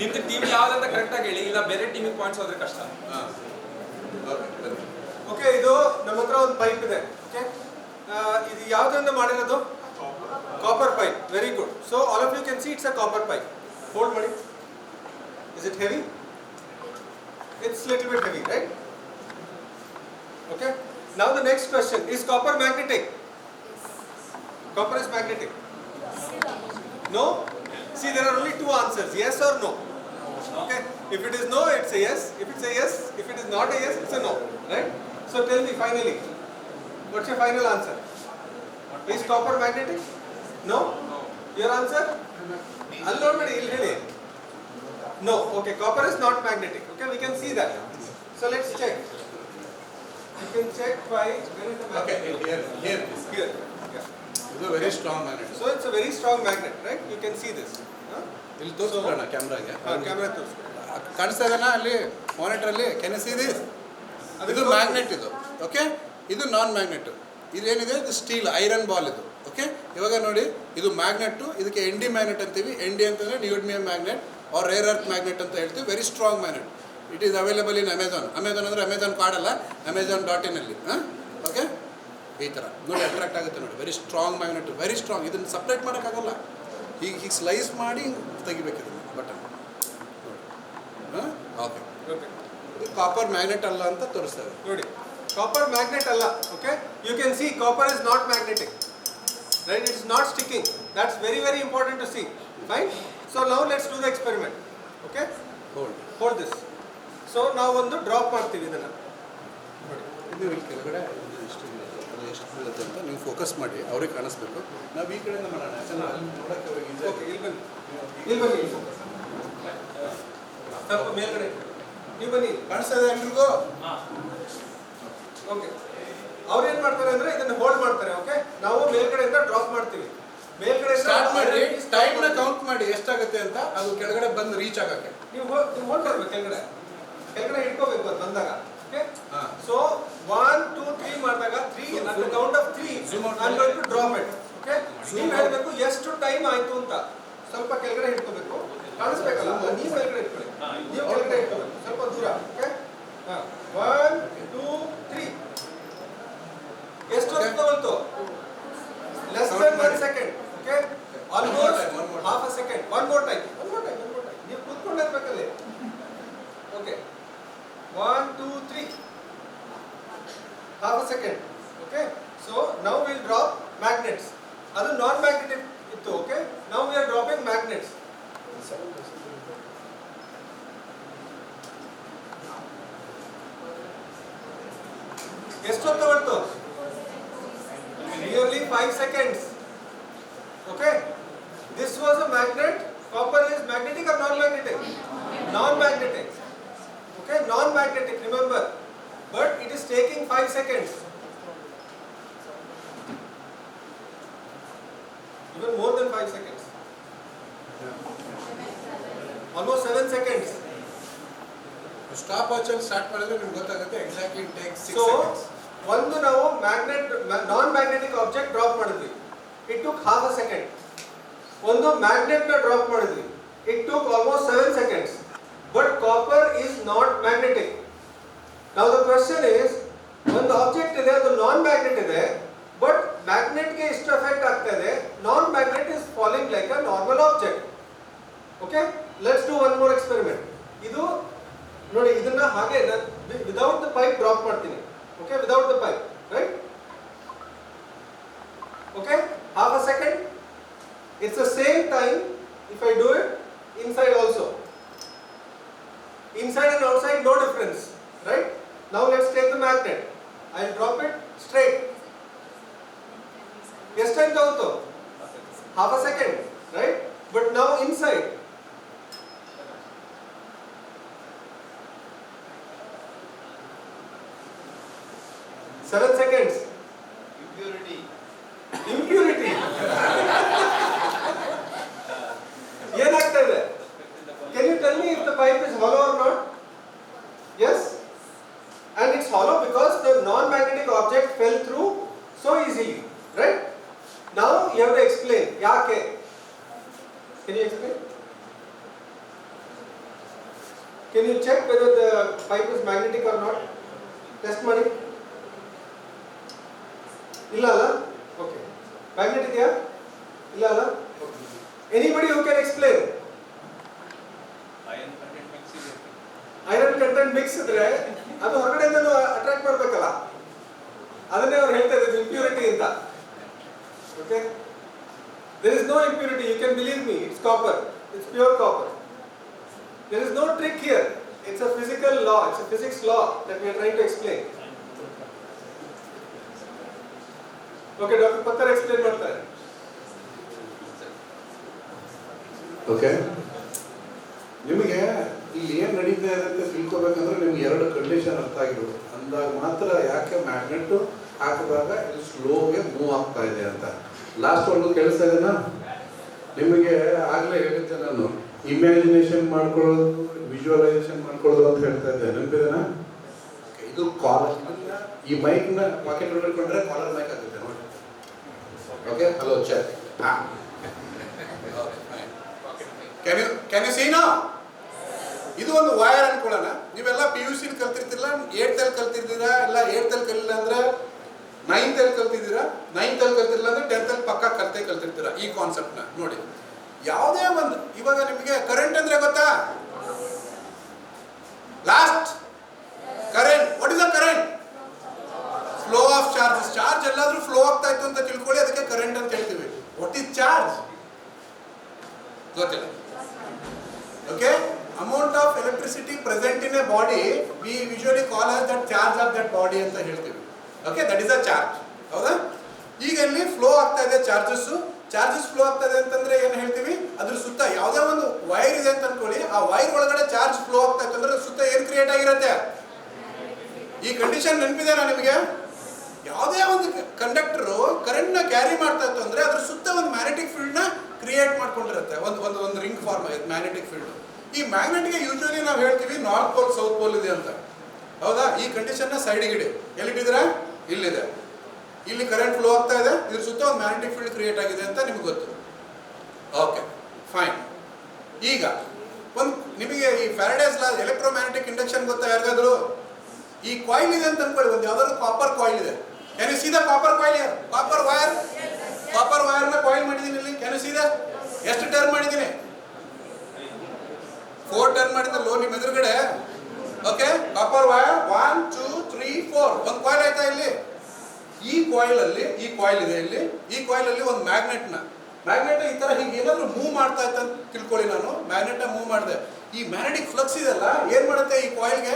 ನಿಮ್ದು team ಯಾವ್ದಂತ correct ಆಗಿ ಹೇಳಿ, ಇಲ್ಲ ಬೇರೆ ಟೀಮಿಗೆ ಪಾಯಿಂಟ್ಸ್ ಹೋದ್ರೆ ಕಷ್ಟ. ಓಕೆ, ಇದು ನಮ್ಮ ಹತ್ರ ಒಂದು ಪೈಪ್ ಇದೆ. ಓಕೆ, ಇದು ಯಾವ್ದ್ರಿಂದ ಮಾಡಿರೋದು? Copper pipe. Very good. So all of you can see it's a copper pipe. Hold ಮಾಡಿ. Is it heavy? It's little bit heavy, right? Okay. Now the next question, is copper magnetic? Copper is magnetic. No? See, there are only two answers, yes or no. Okay. If it is no, it's a yes. If it's a yes, if it is not a yes, it's a no. Right? So tell me finally, what's your final answer? Is copper magnetic? No? Your answer? No. Okay, copper is not magnetic. Okay, we can see that. So let's check. You can check by where is the magnet? Okay, here. Here. Yeah. It's a very strong magnet. So it's a very strong magnet, right? You can see this. ಇಲ್ಲಿ ತೋರಿಸ್ಕೊಳ್ಳೋಣ ಕ್ಯಾಮ್ರಾಗೆ. Camera ತೋರಿಸ್ಕೊ. ಕಾಣಿಸ್ತಾ ಇದೆನಾ ಅಲ್ಲಿ ಮಾನಿಟರಲ್ಲಿ? Can you see this? ಇದು magnet ಇದು. Okay, ಇದು non magnet. ಇದೇನಿದೆ, ಇದು ಸ್ಟೀಲ್ ಐರನ್ ಬಾಲ್ ಇದು. ಓಕೆ, ಇವಾಗ ನೋಡಿ, ಇದು ಮ್ಯಾಗ್ನೆಟ್ಟು. ಇದಕ್ಕೆ ಎನ್ ಡಿ ಮ್ಯಾಗ್ನೆಟ್ ಅಂತೀವಿ. ಎನ್ ಡಿ ಅಂತಂದರೆ neodymium magnet or rare earth magnet ಅಂತ ಹೇಳ್ತೀವಿ. Very strong magnet. It is available in Amazon. Amazon ಅಂದರೆ ಅಮೆಝಾನ್ ಕಾರ್ಡಲ್ಲ, Amazon.in ಅಲ್ಲಿ. ಓಕೆ, ಈ ಥರ ನೋಡಿ ಅಟ್ರಾಕ್ಟ್ ಆಗುತ್ತೆ ನೋಡಿ. Very strong magnet, very strong. ಇದನ್ನು ಸಪ್ರೇಟ್ ಮಾಡೋಕ್ಕಾಗಲ್ಲ. ಹೀಗೆ ಸ್ಲೈಸ್ ಮಾಡಿ ಹಿಂಗೆ ತೆಗಿಬೇಕಿದೆ ಬಟನ್ ನೋಡಿ. ಓಕೆ, ಇದು ಕಾಪರ್ ಮ್ಯಾಗ್ನೆಟ್ ಅಲ್ಲ ಅಂತ ತೋರಿಸ್ತೇವೆ ನೋಡಿ. ಕಾಪರ್ ಮ್ಯಾಗ್ನೆಟ್ ಅಲ್ಲ. Okay, you can see copper is not magnetic, right? It's not sticking. That's very very important to see. Fine. So now let's do the experiment. Okay, hold this. ಸೊ ನಾವು ಒಂದು drop ಮಾಡ್ತೀವಿ ಇದನ್ನು ನೋಡಿ. ಇದು ಇಲ್ಲಿ ಕೆಳಗಡೆ ಎಷ್ಟು ಬೀಳುತ್ತೆ ಅಂತ ನೀವು ಫೋಕಸ್ ಮಾಡಿ, ಅವ್ರಿಗೆ ಕಾಣಿಸ್ಬೇಕು. ನಾವು ಈ ಕಡೆಯಿಂದ ಮಾಡೋಣ. ಓಕೆ, ಇಲ್ಲಿ ಬನ್ನಿ. ಸ್ವಲ್ಪ ಮೇಲ್ಗಡೆ ನೀವು ಬನ್ನಿ. ಕಾಣಿಸ್ತಾ ಇದೆ ಎಲ್ರಿಗೂ? ಓಕೆ, ಅವ್ರು ಏನು ಮಾಡ್ತಾರೆ ಅಂದರೆ ಇದನ್ನು ಹೋಲ್ಡ್ ಮಾಡ್ತಾರೆ. ಓಕೆ, ನಾವು ಮೇಲ್ಗಡೆಯಿಂದ ಡ್ರಾಪ್ ಮಾಡ್ತೀವಿ. ಮೇಲ್ಗಡೆ ಸ್ಟಾರ್ಟ್ ಮಾಡಿ, ಟೈಮ್ನ ಕೌಂಟ್ ಮಾಡಿ ಎಷ್ಟಾಗುತ್ತೆ ಅಂತ. ಅದು ಕೆಳಗಡೆ ಬಂದು ರೀಚ್ ಆಗೋಕ್ಕೆ ನೀವು ಹೋಲ್ಡ್ ಮಾಡ್ಬೇಕು. ಕೆಳಗಡೆ ಹಿಡ್ಕೋಬೇಕು ಅದು ಬಂದಾಗ. ಓಕೆ, ಸೊ 1 2 3 ಮಾಡಿದಾಗ 3 at the count of 3 I'm going to drop it. Okay, ನೀವು ಹೇಳಬೇಕು ಎಷ್ಟು ಟೈಮ್ ಆಯಿತು ಅಂತ. ಸ್ವಲ್ಪ ಕೆಳಗಡೆ ಹಿಡ್ಕೋಬೇಕು, ಕಾಣಿಸ್ಬೇಕಲ್ಲ. ನೀವು ಕೆಳಗಡೆ ಹಿಡ್ಕೊಳ್ಳಿ. ನೀವು ಕೆಳಗಡೆ ಹಿಡ್ಕೋಬೇಕು ಸ್ವಲ್ಪ ದೂರ. ಓಕೆ, 1 2 3 ಎಷ್ಟು ಹೊತ್ತು ತಗೊಳ್ತು? Less than 1 second. Okay, almost half a second. One more time. ನೀವು ಕೂತ್ಕೊಂಡಿರ್ಬೇಕಲ್ಲಿ. Okay, 1 2 3 half a second. Okay, so now we'll drop magnets. Adu non magnetic ittu. Okay, now we are dropping magnets. ಎಷ್ಟು ಹೊತ್ತು ತಗೊಳ್ತು? Nearly 5 seconds. Okay, this was a magnet. Copper is magnetic or non-magnetic? Non-magnetic. Okay, non-magnetic, remember, but it is taking 5 seconds. Even more than 5 seconds. Almost 7 seconds. Stop ವಾಚಲ್ಲಿ start ಮಾಡಿದ್ರೆ ನಿಮ್ಗೆ ಗೊತ್ತಾಗುತ್ತೆ exactly it takes 6 So, seconds. ಒಂದು ನಾವು non-magnetic object drop ಮಾಡಿದ್ವಿ. It took half a second. ಒಂದು magnet ನ drop ಮಾಡಿದ್ವಿ. It took almost 7 seconds. But copper is not magnetic. Now the question is, ಒಂದು ಆಬ್ಜೆಕ್ಟ್ ಇದೆ, ಅದು ನಾನ್ ಮ್ಯಾಗ್ನೆಟ್ ಇದೆ, ಬಟ್ ಮ್ಯಾಗ್ನೆಟ್ಗೆ ಇಷ್ಟು ಎಫೆಕ್ಟ್ ಆಗ್ತಾ ಇದೆ. Non magnet is falling like a normal object. Okay, let's do one more experiment. ಇದು ನೋಡಿ, ಇದನ್ನ ಹಾಗೆ ವಿದೌಟ್ ದ ಪೈಪ್ ಡ್ರಾಪ್ ಮಾಡ್ತೀನಿ. Okay, without the pipe, right? Okay, half a second. It's the same time if I do it inside also. Inside and outside, no difference, right? Now let's take the magnet. I'll drop it straight. ಎಷ್ಟು time ತಗೊಂತು? Half a second, right? But now inside. Seven seconds. Impurity. ಏನಾಗ್ತಾ ಇದೆ? Can you tell me if the pipe is hollow or not? Yes? And it's hollow because the non-magnetic object fell through so easily, right? Now you have to explain. Yaake? Can you explain? Can you check whether the pipe is magnetic or not? Test ಮಾಡಿ. ಇಲ್ಲ ಅಲ್ಲ? Okay. Magnet ಇದೆಯಾ? ಇಲ್ಲ ಅಲ್ಲ? Okay. Anybody who can explain? Iron content mix ಇದ್ರೆ ಅದು ಹೊರಗಡೆಯಿಂದಲೂ attract ಮಾಡಬೇಕಲ್ಲ, ಅದನ್ನೇ ಅವ್ರು ಹೇಳ್ತಾ ಇದ್ದಾರೆ ಇಂಪ್ಯೂರಿಟಿ ಅಂತ. Okay, there is no impurity, you can believe me, it's copper, it's pure copper. There is no trick here, it's a physical law, it's a physics law that we are trying to explain. Okay, Dr. Pattar explain ಮಾಡ್ತಾರೆ. Okay, ನಿಮಗೆ ಇಲ್ಲಿ ಏನು ನಡೀತಾ ಇದೆ ಅಂತ ತಿಳ್ಕೊಬೇಕಂದ್ರೆ ನಿಮ್ಗೆ ಎರಡು condition ಅರ್ಥ ಆಗಿರೋದು ಅಂದಾಗ ಮಾತ್ರ ಯಾಕೆ ಮ್ಯಾಗ್ನೆಟ್ ಹಾಕಿದಾಗ ಇಲ್ಲಿ ಸ್ಲೋಗೆ ಮೂವ್ ಆಗ್ತಾ ಇದೆ ಅಂತ. ಲಾಸ್ಟ್ ಒಂದು ಕೆಲಸ ಇದೆನಾ ನಿಮಗೆ ಆಗಲೇ ಹೇಳಿದ್ದೆ ನಾನು, ಇಮ್ಯಾಜಿನೇಷನ್ ಮಾಡ್ಕೊಳ್ಳೋದು, ವಿಜುವಲೈಸೇಷನ್ ಮಾಡ್ಕೊಳ್ಳೋದು ಅಂತ ಹೇಳ್ತಾ ಇದ್ದೆ, ನೆನಪಿದೆನಾ? ಇದು ಕಾಲರ್, ಈ ಮೈಕ್ನ ಪಾಕೆಟ್ ಒಳಗೆ ಇಟ್ಕೊಂಡ್ರೆ ಕಾಲರ್ ಮೈಕ್ ಆಗುತ್ತೆ ನೋಡಿ. Okay, hello check. Can you see now? ಇದು ಒಂದು ವೈರ್ ಅನ್ಕೊಳ್ಳೋಣ. ನೀವೆಲ್ಲ PUC ಕಲ್ತಿರ್ತಿರಲ್ಲ, 8th ಕಲ್ತಿರ್ತೀರಾ, ಇಲ್ಲ 8th ಕಲಿಲ್ಲ ಅಂದ್ರೆ 9th ಕಲ್ತಿದ್ದೀರಾ, 9th ಕಲ್ತಿರಲ್ಲ ಅಂದ್ರೆ 10th ಪಕ್ಕ ಕಲ್ತಿರ್ತೀರಾ. ಈ ಕಾನ್ಸೆಪ್ಟ್ ನ ನೋಡಿ. ಯಾವುದೇ ಒಂದು ಇವಾಗ ನಿಮಗೆ ಕರೆಂಟ್ ಅಂದ್ರೆ ಗೊತ್ತಾ? Last current, what is the current? Flow of charges. Charge ಎಲ್ಲಾದ್ರೂ ಫ್ಲೋ ಆಗ್ತಾ ಇತ್ತು ಅಂತ ತಿಳ್ಕೊಳ್ಳಿ, ಅದಕ್ಕೆ ಕರೆಂಟ್ ಅಂತ ಹೇಳ್ತೀವಿ. What is charge? ಗೊತ್ತಿಲ್ಲ. Okay, amount of electricity present in a body we usually call as that charge of that body ಅಂತ ಹೇಳ್ತೀವಿ. Okay, that is a charge. ಹೌದಾ? ಈಗ ಇಲ್ಲಿ ಫ್ಲೋ ಆಗ್ತಾ ಇದೆ ಚಾರ್ಜಸ್ ಫ್ಲೋ ಆಗ್ತಾ ಇದೆ ಅಂತಂದ್ರೆ ಏನು ಹೇಳ್ತೀವಿ? ಅದ್ರ ಸುತ್ತ ಯಾವುದೇ ಒಂದು ವೈರ್ ಇದೆ ಅಂತ ಅನ್ಕೊಳ್ಳಿ, ಆ ವೈರ್ ಒಳಗಡೆ ಚಾರ್ಜ್ ಫ್ಲೋ ಆಗ್ತಾ ಇತ್ತು ಅಂದ್ರೆ ಸುತ್ತ ಏನು ಕ್ರಿಯೇಟ್ ಆಗಿರುತ್ತೆ? ಈ ಕಂಡೀಷನ್ ನೆನಪಿದೆನಾ ನಿಮಗೆ? ಯಾವುದೇ ಒಂದು ಕಂಡಕ್ಟರ್ ಕರೆಂಟ್ ನ ಕ್ಯಾರಿ ಮಾಡ್ತಾ ಇತ್ತು ಅಂದ್ರೆ ಅದ್ರ ಸುತ್ತ ಒಂದು ಮ್ಯಾಗ್ನೆಟಿಕ್ ಫೀಲ್ಡ್ ನ ಕ್ರಿಯೇಟ್ ಮಾಡ್ಕೊಂಡಿರುತ್ತೆ, ಒಂದು ರಿಂಗ್ ಫಾರ್ಮ್ ಆಗಿದೆ ಮ್ಯಾಗ್ನೆಟಿಕ್ ಫೀಲ್ಡ್. ಈ ಮ್ಯಾಗ್ನೆಟ್ಗೆ ಯೂಶುವಲಿ ನಾವು ಹೇಳ್ತೀವಿ ನಾರ್ತ್ ಪೋಲ್ ಸೌತ್ ಪೋಲ್ ಇದೆ ಅಂತ. ಹೌದಾ? ಈ ಕಂಡೀಷನ್ ನ ಸೈಡ್ಗೆ ಇಡಿ. ಎಲ್ಲಿಟ್ಟಿದ್ರೆ? ಇಲ್ಲಿದೆ. ಇಲ್ಲಿ ಕರೆಂಟ್ ಫ್ಲೋ ಆಗ್ತಾ ಇದೆ, ಇದ್ರ ಸುತ್ತ ಒಂದು ಮ್ಯಾಗ್ನೆಟಿಕ್ ಫೀಲ್ಡ್ ಕ್ರಿಯೇಟ್ ಆಗಿದೆ ಅಂತ ನಿಮ್ಗೆ ಗೊತ್ತು. Okay, fine. ಈಗ ಒಂದು ನಿಮಗೆ ಈ ಫ್ಯಾರಡೇಸ್ ಲಾ ಎಲೆಕ್ಟ್ರೋಮ್ಯಾಗ್ನೆಟಿಕ್ ಇಂಡಕ್ಷನ್ ಗೊತ್ತಾ ಯಾರಿಗಾದ್ರು? ಈ ಕಾಯಿಲ್ ಇದೆ ಅಂತ ಅನ್ಕೊಳ್ಳಿ, ಒಂದು ಯಾವ್ದಾದ್ರು ಕಾಪರ್ ಕಾಯಿಲ್ ಇದೆ. Can you see the copper coil? Copper wire ನ ಕಾಯಿಲ್ ಮಾಡಿದೀನಿ ಇಲ್ಲಿ. Can you see the? ಎಷ್ಟು ಟರ್ನ್ ಮಾಡಿದೀನಿ? 4 ಟರ್ನ್ ಮಾಡಿದ್ನಲ್ಲೋ ನಿಮ್ಮ ಎದುರುಗಡೆ. ಓಕೆ, ಕಾಪರ್ ವೈರ್ 1 2 3 4 ಒಂದು ಕಾಯಿಲ್ ಆಯ್ತಾ ಇಲ್ಲಿ. ಈ ಕಾಯಿಲ್ ಇದೆ ಇಲ್ಲಿ. ಈ ಕಾಯಿಲ್ ಅಲ್ಲಿ ಒಂದು ಮ್ಯಾಗ್ನೆಟ್ ಈ ತರ ಹೀಗೆ ಏನಾದ್ರು ಮೂವ್ ಮಾಡ್ತಾ ಇತ್ತು ಅಂತ ತಿಳ್ಕೊಳ್ಳಿ. ನಾನು ಮ್ಯಾಗ್ನೆಟ್ ಮೂವ್ ಮಾಡಿದೆ. ಈ ಮ್ಯಾಗ್ನೆಟಿಕ್ ಫ್ಲಕ್ಸ್ ಇದೆಲ್ಲ ಏನ್ ಮಾಡುತ್ತೆ? ಈ ಕಾಯಿಲ್ಗೆ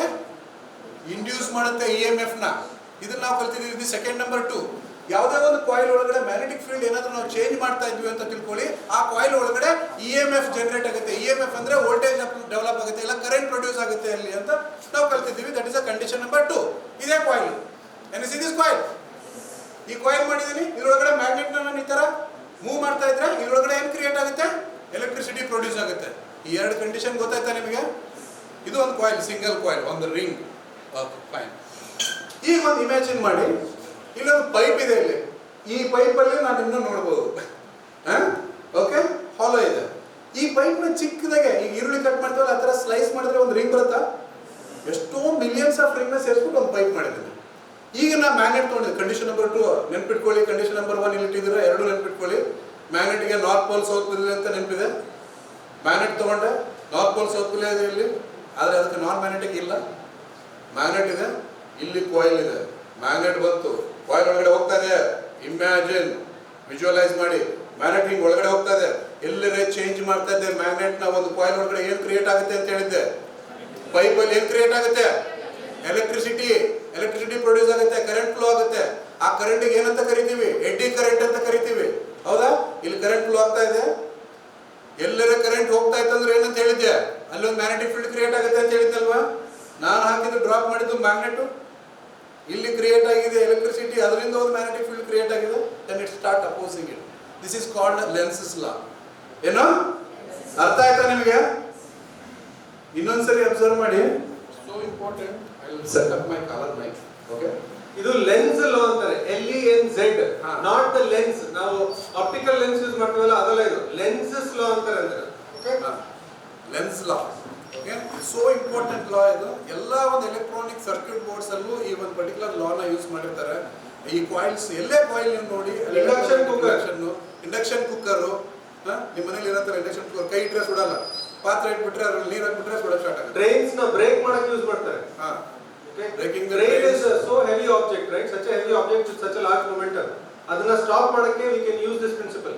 ಇಂಡ್ಯೂಸ್ ಮಾಡುತ್ತೆ EMF ನ. ಇದನ್ನ ನಾವು ಕಲ್ತಿದ್ದೀವಿ. Second number 2. ಯಾವುದೇ ಒಂದು ಕಾಯಿಲ್ ಒಳಗಡೆ ಮ್ಯಾಗ್ನೆಟಿಕ್ ಫೀಲ್ಡ್ ಏನಾದ್ರು ನಾವು ಚೇಂಜ್ ಮಾಡ್ತಾ ಇದ್ವಿ ಅಂತ ತಿಳ್ಕೊಳ್ಳಿ, ಆ ಕಾಯಿಲ್ ಒಳಗಡೆ EMF ಜನರೇಟ್ ಆಗುತ್ತೆ. EMF ಅಂದ್ರೆ ವೋಲ್ಟೇಜ್ ಡೆವಲಪ್ ಆಗುತ್ತೆ, ಇಲ್ಲ ಕರೆಂಟ್ ಪ್ರೊಡ್ಯೂಸ್ ಆಗುತ್ತೆ ಅಲ್ಲಿ ಅಂತ ನಾವು ಕಲ್ತಿದ್ದೀವಿ. That is a condition number 2. ಇದೇ ಕಾಯಿಲ್. ಏನ್ ಇಸ್ ದಿಸ್ ಕಾಯಿಲ್? ಈ ಕಾಯಿಲ್ ಮಾಡಿದೀನಿ, ಇದ್ರೊಳಗಡೆ ಮ್ಯಾಗ್ನೆಟ್ ನಾನು ಈ ತರ ಮೂವ್ ಮಾಡ್ತಾ ಇದ್ರೆ ಇದ್ರೊಳಗಡೆ ಏನ್ ಕ್ರಿಯೇಟ್ ಆಗುತ್ತೆ? ಎಲೆಕ್ಟ್ರಿಸಿಟಿ ಪ್ರೊಡ್ಯೂಸ್ ಆಗುತ್ತೆ. ಈ ಎರಡು ಕಂಡೀಷನ್ ಗೊತ್ತಾಯ್ತಾ ನಿಮಗೆ? ಇದು ಒಂದು ಕಾಯಿಲ್, ಸಿಂಗಲ್ ಕಾಯಿಲ್, ಒಂದು ರಿಂಗ್. Okay, fine. ಈಗ ಒಂದು ಇಮ್ಯಾಜಿನ್ ಮಾಡಿ, ಇಲ್ಲೊಂದು ಪೈಪ್ ಇದೆ ಇಲ್ಲಿ. ಈ ಪೈಪ್ ಅಲ್ಲಿ ನಾನು ಇನ್ನೂ ನೋಡ್ಬೋದು. ಓಕೆ, ಹಾಲೋ ಇದೆ. ಈ ಪೈಪ್ ನ ಚಿಕ್ಕದಾಗೆ ಈಗ ಈರುಳ್ಳಿ ಕಟ್ ಮಾಡ್ತೀವಲ್ಲ, ಆ ತರ ಸ್ಲೈಸ್ ಮಾಡಿದ್ರೆ ಒಂದು ರಿಂಗ್ ಬರುತ್ತಾ? ಎಷ್ಟೋ ಮಿಲಿಯನ್ಸ್ ಆಫ್ ರಿಂಗ್ ನ ಸೇರಿಸ್ಬಿಟ್ಟು ಒಂದು ಪೈಪ್ ಮಾಡಿದ್ದೀನಿ. ಈಗ ನಾ ಮ್ಯಾಗ್ನೆಟ್ ತೊಗೊಂಡಿದ್ದೆ. ಕಂಡೀಷನ್ ನಂಬರ್ 2 ನೆನ್ಪಿಟ್ಕೊಳ್ಳಿ. ಕಂಡೀಷನ್ ನಂಬರ್ 1 ಇಲ್ಲಿ ಇಟ್ಟಿದ್ರೆ 2 ನೆನ್ಪಿಟ್ಕೊಳ್ಳಿ. ಮ್ಯಾಗ್ನೆಟ್ಗೆ ನಾರ್ತ್ ಪೋಲ್ ಸೌತ್ ಪೋಲ್ ಇದೆ ಅಂತ ನೆನಪಿದೆ. ಮ್ಯಾಗ್ನೆಟ್ ತಗೊಂಡೆ, ನಾರ್ತ್ ಪೋಲ್ ಸೌತ್ ಪೋಲ್ ಇದೆ ಇಲ್ಲಿ, ಆದರೆ ಅದಕ್ಕೆ ನಾನ್ ಮ್ಯಾಗ್ನೆಟಿಕ್ ಇಲ್ಲ. ಮ್ಯಾಗ್ನೆಟ್ ಇದೆ, ಇಲ್ಲಿ ಕಾಯಿಲ್ ಇದೆ. ಮ್ಯಾಗ್ನೆಟ್ ಬಂತು, ಕಾಯಿಲ್ ಒಳಗಡೆ ಹೋಗ್ತಾ ಇದೆ. ಇಮ್ಯಾಜಿನ್, ವಿಜುವಲೈಸ್ ಮಾಡಿ. ಮ್ಯಾಗ್ನೆಟ್ ಹಿಂಗ್ ಒಳಗಡೆ ಹೋಗ್ತಾ ಇದೆ, ಎಲ್ಲರೇ ಚೇಂಜ್ ಮಾಡ್ತಾ ಇದೆ. ಮ್ಯಾಗ್ನೆಟ್ ನ ಒಂದು ಕಾಯಿಲ್ ಒಳಗಡೆ ಏನ್ ಕ್ರಿಯೇಟ್ ಆಗುತ್ತೆ ಅಂತ ಹೇಳಿದ್ದೆ? ಪೈಪ್ ಅಲ್ಲಿ ಏನ್ ಕ್ರಿಯೇಟ್ ಆಗುತ್ತೆ? ಎಲೆಕ್ಟ್ರಿಸಿಟಿ ಪ್ರೊಡ್ಯೂಸ್ ಆಗುತ್ತೆ, ಕರೆಂಟ್ ಫ್ಲೋ ಆಗುತ್ತೆ. ಆ ಕರೆಂಟ್ ಏನಂತ ಕರಿತೀವಿ? ಎಡ್ಡಿ ಕರೆಂಟ್ ಅಂತ ಕರಿತೀವಿ. ಹೌದಾ? ಇಲ್ಲಿ ಕರೆಂಟ್ ಫ್ಲೋ ಆಗ್ತಾ ಇದೆ, ಎಲ್ಲರ ಕರೆಂಟ್ ಹೋಗ್ತಾ ಇತ್ತು ಅಂದ್ರೆ ಏನಂತ ಹೇಳಿದ್ದೆ? ಅಲ್ಲೊಂದು ಮ್ಯಾಗ್ನೆಟಿಕ್ ಫೀಲ್ಡ್ ಕ್ರಿಯೇಟ್ ಆಗುತ್ತೆ ಅಂತ ಹೇಳಿದ್ನಲ್ವಾ? ನಾನು ಹಾಕಿದ್ದು ಡ್ರಾಪ್ ಮಾಡಿದ್ದು ಮ್ಯಾಗ್ನೆಟ್, ಇಲ್ಲಿ ಕ್ರಿಯೇಟ್ ಆಗಿದೆ ಎಲೆಕ್ಟ್ರಿಸಿಟಿ, ಅದರಿಂದ ಒಂದು ಮ್ಯಾಗ್ನೆಟಿಕ್ ಫೀಲ್ಡ್ ಕ್ರಿಯೇಟ್ ಆಗಿದೆ. Then it start opposing it. This is called Lenz's law. ಏನು ಅರ್ಥ ಆಯ್ತಾ ನಿಮಗೆ? ಇನ್ನೊಂದ್ಸರಿ ಅಬ್ಸರ್ವ್ ಮಾಡಿ. So important. I will set up my colour mic. Okay, ಇದು ಲೆನ್ಸ್ ಲಾ ಅಂತಾರೆ. LENZ, not the lens. ನಾವು ಆಪ್ಟಿಕಲ್ ಲೆನ್ಸ್ ಯೂಸ್ ಮಾಡ್ತೀವಲ್ಲ ಅದಲ್ಲ, ಇದು ಲೆನ್ಸಸ್ ಲಾ ಅಂತಾರೆ ಅಂದ್ರೆ. Okay, Lenz law. So important law ಇದು. ಎಲ್ಲ ಒಂದು ಎಲೆಕ್ಟ್ರಾನಿಕ್ ಸರ್ಕ್ಯೂಟ್ ಬೋರ್ಡ್ಸ್ ಅಲ್ಲೂ ಈ ಒಂದು ಪರ್ಟಿಕ್ಯುಲರ್ ಲಾನ ಯೂಸ್ ಮಾಡಿರ್ತಾರೆ. ಈ ಕಾಯಿಲ್ಸ್ ಎಲ್ಲೇ ಕಾಯಿಲ್ ನೀವು ನೋಡಿ, ಇಂಡಕ್ಷನ್ ಕುಕ್ಕರು ನಿಮ್ಮ ಮನೇಲಿ ಇರತ್ತಾರೆ. ಇಂಡಕ್ಷನ್ ಕುಕ್ಕರ್ ಕೈ ಇಟ್ಟರೆ ಸುಡಲ್ಲ, ಪಾತ್ರೆ ಇಟ್ಬಿಟ್ರೆ ಅದ್ರಲ್ಲಿ ನೀರು ಹಾಕ್ಬಿಟ್ರೆ ಸುಡ ಸ್ಟಾರ್ಟ್ ಆಗುತ್ತೆ. ಟ್ರೈನ್ಸ್ ನ ಬ್ರೇಕ್ ಮಾಡಕ್ಕೆ ಯೂಸ್ ಮಾಡ್ತಾರೆ. Breaking train is a so heavy object, right? Such a heavy object with such a large momentum. ಅದನ್ನ ಸ್ಟಾಪ್ ಮಾಡಕ್ಕೆ we can use this principle.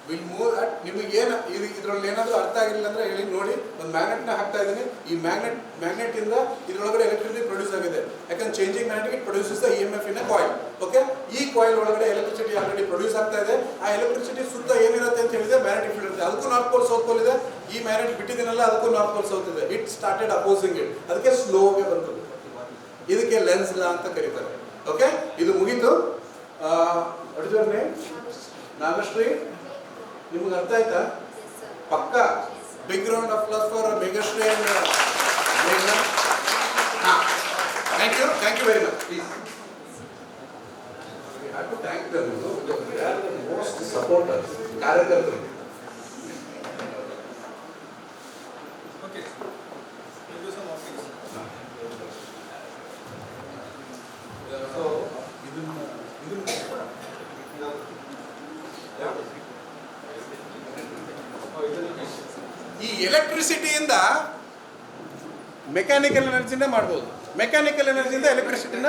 Will move at. ನಿಮಗೆ ಏನು ಇದರಲ್ಲಿ ಏನಾದರೂ ಅರ್ಥ ಆಗಿಲ್ಲ ಅಂದ್ರೆ ಹೇಳಿ ನೋಡಿ. ಒಂದು ಮ್ಯಾಗ್ನೆಟ್ನ ಹಾಕ್ತಾ ಇದ್ದೀನಿ. ಈ ಮ್ಯಾಗ್ನೆಟ್ ಇಂದ ಇದರೊಳಗಡೆ ಎಲೆಕ್ಟ್ರಿಸಿಟಿ ಪ್ರೊಡ್ಯೂಸ್ ಆಗಿದೆ. ಯಾಕಂದ್ರೆ changing magnet it produces the EMF in a coil. Okay, ಈ ಕಾಯಿಲ್ ಒಳಗಡೆ ಎಲೆಕ್ಟ್ರಿಸಿಟಿ ಆಲ್ರೆಡಿ ಪ್ರೊಡ್ಯೂಸ್ ಆಗ್ತಾ ಇದೆ. ಆ ಎಲೆಕ್ಟ್ರಿಸಿಟಿ ಸುತ್ತ ಏನಿರುತ್ತೆ ಅಂತ ಹೇಳಿದ್ರೆ ಮ್ಯಾಗ್ನೆಟಿಕ್ ಫೀಲ್ಡ್ ಇರುತ್ತೆ. ಅದಕ್ಕೂ ನಾರ್ತ್ ಪೋಲ್ ಸೌತ್ ಪೋಲ್ ಇದೆ. ಈ ಮ್ಯಾಗ್ನೆಟ್ ಬಿಟ್ಟಿದ್ದೀನಲ್ಲ, ಅದಕ್ಕೂ ನಾರ್ತ್ ಪೋಲ್ ಸೌತ್ ಇದೆ. It started opposing it. ಅದಕ್ಕೆ ಸ್ಲೋಗೆ ಬಂತು. ಇದಕ್ಕೆ ಲೆನ್ಸ್ ಲಾ ಅಂತ ಕರೀತಾರೆ. ಓಕೆ, ಇದು ಮುಗೀತು. ಅರ್ಜುನ್ ನಾಗಶ್ರೀ, ನಿಮ್ಗೆ ಅರ್ಥ ಆಯ್ತಾ? ಪಕ್ಕ big round of applause for Meghashree and ಮೇಘನಾ. Thank you very much. Please we have to thank them. They are the most supporters, ಕಾರ್ಯಕರ್ತರು. Okay. We'll do some optics. So, ಈ ಎಲೆಕ್ಟ್ರಿಸಿಟಿಯಿಂದ ಮೆಕ್ಯಾನಿಕಲ್ ಎನರ್ಜಿನ ಮಾಡ್ಬೋದು. ಮೆಕ್ಯಾನಿಕಲ್ ಎನರ್ಜಿಯಿಂದ ಎಲೆಕ್ಟ್ರಿಸಿಟಿನ